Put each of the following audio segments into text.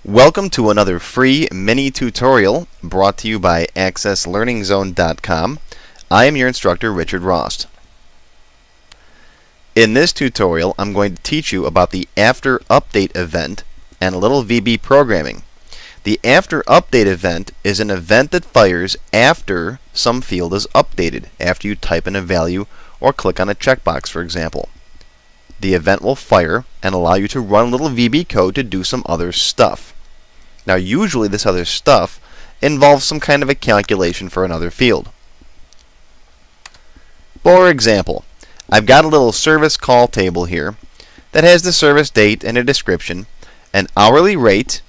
Welcome to another free mini tutorial brought to you by AccessLearningZone.com. I am your instructor, Richard Rost. In this tutorial, I'm going to teach you about the AfterUpdate event and a little VB programming. The AfterUpdate event is an event that fires after some field is updated, after you type in a value or click on a checkbox, for example. The event will fire and allow you to run a little VB code to do some other stuff. Now, usually this other stuff involves some kind of a calculation for another field. For example, I've got a little service call table here that has the service date and a description, an hourly rate,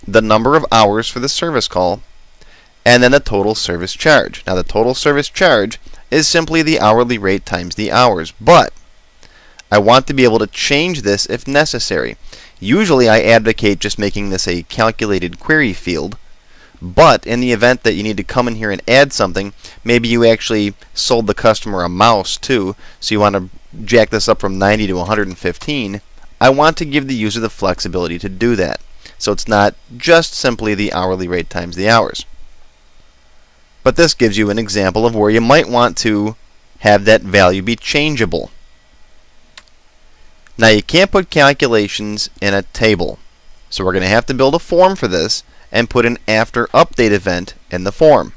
the number of hours for the service call, and then the total service charge. Now, the total service charge is simply the hourly rate times the hours, but I want to be able to change this if necessary. Usually I advocate just making this a calculated query field, but in the event that you need to come in here and add something, maybe you actually sold the customer a mouse too, so you want to jack this up from 90 to 115, I want to give the user the flexibility to do that. So it's not just simply the hourly rate times the hours. But this gives you an example of where you might want to have that value be changeable. Now, you can't put calculations in a table, so we're going to have to build a form for this and put an AfterUpdate event in the form.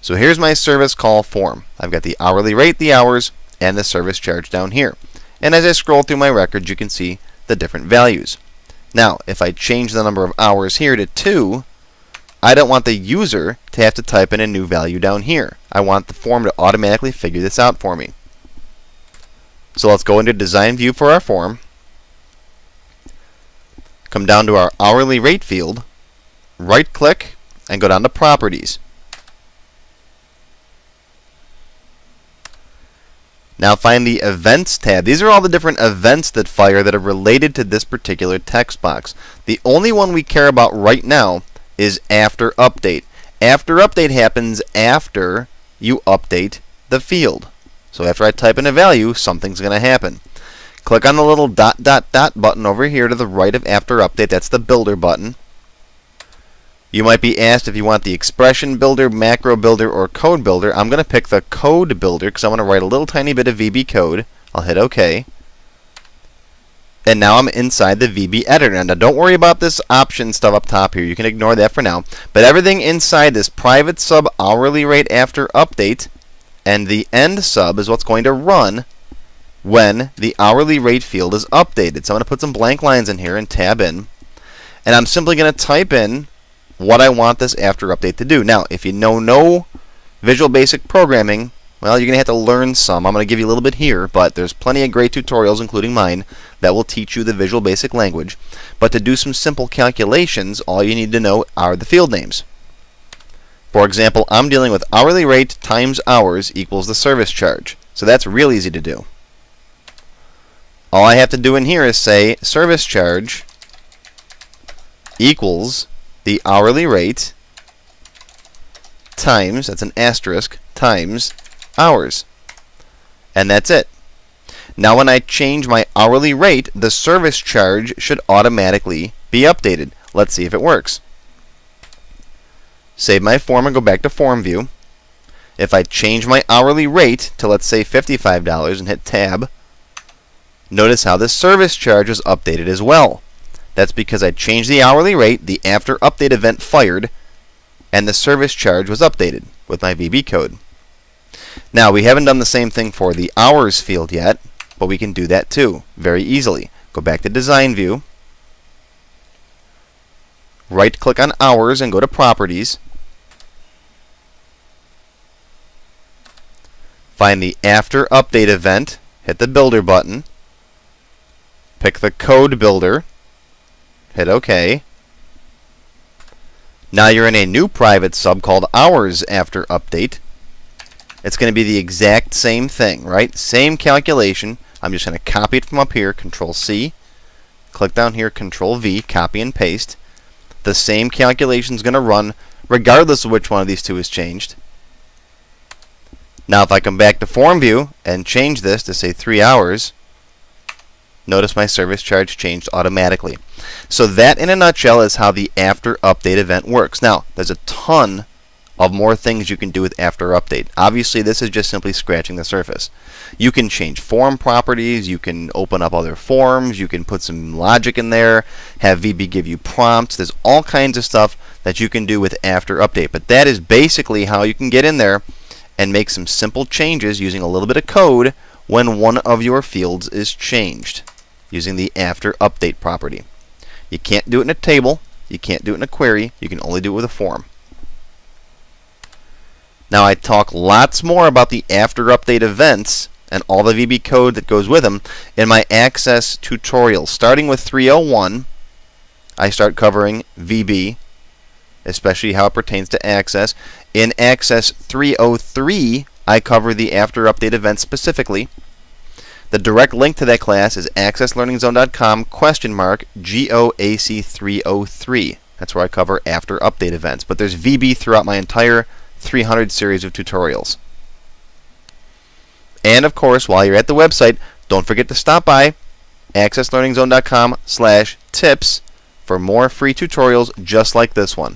So here's my service call form. I've got the hourly rate, the hours, and the service charge down here. And as I scroll through my records, you can see the different values. Now, if I change the number of hours here to 2, I don't want the user to have to type in a new value down here. I want the form to automatically figure this out for me. So let's go into Design View for our form. Come down to our hourly rate field, right click, and go down to Properties. Now find the Events tab. These are all the different events that fire that are related to this particular text box. The only one we care about right now is AfterUpdate. AfterUpdate happens after you update the field. So after I type in a value, something's going to happen. Click on the little dot button over here to the right of AfterUpdate. That's the Builder button. You might be asked if you want the Expression Builder, Macro Builder, or Code Builder. I'm going to pick the Code Builder because I want to write a little tiny bit of VB code. I'll hit OK. And now I'm inside the VB editor. Now don't worry about this option stuff up top here. You can ignore that for now. But everything inside this private sub hourly rate AfterUpdate and the end sub is what's going to run when the hourly rate field is updated. So I'm going to put some blank lines in here and tab in. And I'm simply going to type in what I want this AfterUpdate to do. Now, if you know no Visual Basic programming, well, you're going to have to learn some. I'm going to give you a little bit here, but there's plenty of great tutorials, including mine, that will teach you the Visual Basic language. But to do some simple calculations, all you need to know are the field names. For example, I'm dealing with hourly rate times hours equals the service charge. So that's real easy to do. All I have to do in here is say service charge equals the hourly rate times, that's an asterisk, times hours. And that's it. Now when I change my hourly rate, the service charge should automatically be updated. Let's see if it works. Save my form and go back to Form View. If I change my hourly rate to, let's say, $55 and hit Tab, notice how the service charge was updated as well. That's because I changed the hourly rate, the AfterUpdate event fired, and the service charge was updated with my VB code. Now, we haven't done the same thing for the hours field yet, but we can do that too, very easily. Go back to Design View, right-click on Hours and go to Properties. Find the AfterUpdate event, hit the Builder button, pick the Code Builder, hit OK. Now you're in a new private sub called Hours AfterUpdate. It's going to be the exact same thing, right? Same calculation. I'm just going to copy it from up here, Control-C, click down here, Control-V, copy and paste. The same calculation is going to run regardless of which one of these two is changed. Now if I come back to Form View and change this to say 3 hours, Notice my service charge changed automatically. So that in a nutshell is how the after update event works. Now, there's a ton of more things you can do with after update. Obviously, this is just simply scratching the surface. You can change form properties, you can open up other forms, you can put some logic in there, have VB give you prompts. There's all kinds of stuff that you can do with after update. But that is basically how you can get in there and make some simple changes using a little bit of code when one of your fields is changed using the after update property. You can't do it in a table, you can't do it in a query, you can only do it with a form. Now I talk lots more about the after update events and all the VB code that goes with them in my Access tutorials. Starting with 301, I start covering VB, especially how it pertains to Access. In Access 303, I cover the after update events specifically. The direct link to that class is accesslearningzone.com/GOAC303. That's where I cover after update events. But there's VB throughout my entire 300 series of tutorials. And of course, while you're at the website, don't forget to stop by accesslearningzone.com/tips for more free tutorials just like this one.